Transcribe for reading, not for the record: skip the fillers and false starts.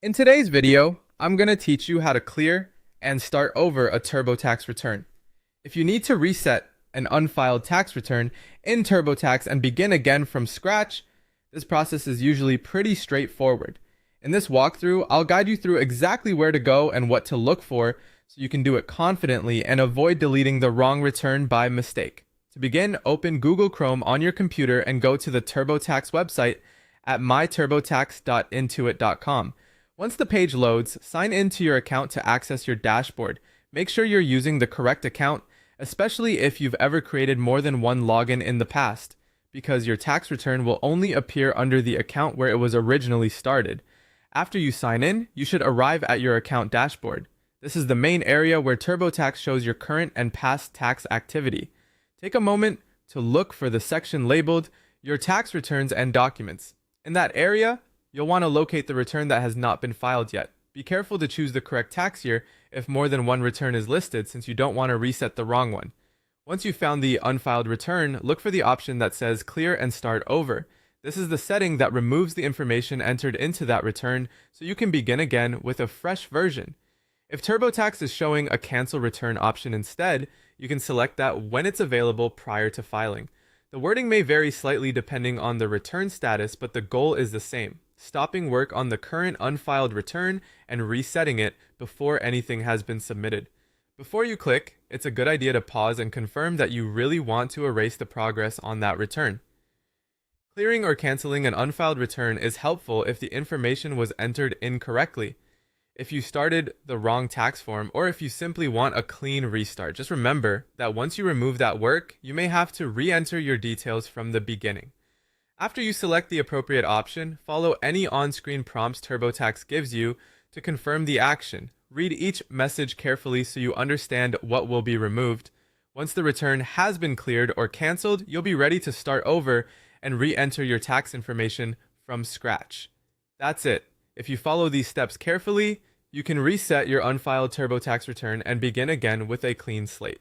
In today's video, I'm going to teach you how to clear and start over a TurboTax return. If you need to reset an unfiled tax return in TurboTax and begin again from scratch, this process is usually pretty straightforward. In this walkthrough, I'll guide you through exactly where to go and what to look for so you can do it confidently and avoid deleting the wrong return by mistake. To begin, open Google Chrome on your computer and go to the TurboTax website at myturbotax.intuit.com. Once the page loads, sign into your account to access your dashboard. Make sure you're using the correct account, especially if you've ever created more than one login in the past, because your tax return will only appear under the account where it was originally started. After you sign in, you should arrive at your account dashboard. This is the main area where TurboTax shows your current and past tax activity. Take a moment to look for the section labeled Your Tax Returns and Documents. In that area, you'll want to locate the return that has not been filed yet. Be careful to choose the correct tax year if more than one return is listed, since you don't want to reset the wrong one. Once you've found the unfiled return, look for the option that says Clear and Start Over. This is the setting that removes the information entered into that return so you can begin again with a fresh version. If TurboTax is showing a Cancel Return option instead, you can select that when it's available prior to filing. The wording may vary slightly depending on the return status, but the goal is the same: stopping work on the current unfiled return and resetting it before anything has been submitted. Before you click, it's a good idea to pause and confirm that you really want to erase the progress on that return. Clearing or canceling an unfiled return is helpful if the information was entered incorrectly, if you started the wrong tax form, or if you simply want a clean restart. Just remember that once you remove that work, you may have to re-enter your details from the beginning. After you select the appropriate option, follow any on-screen prompts TurboTax gives you to confirm the action. Read each message carefully so you understand what will be removed. Once the return has been cleared or canceled, you'll be ready to start over and re-enter your tax information from scratch. That's it. If you follow these steps carefully, you can reset your unfiled TurboTax return and begin again with a clean slate.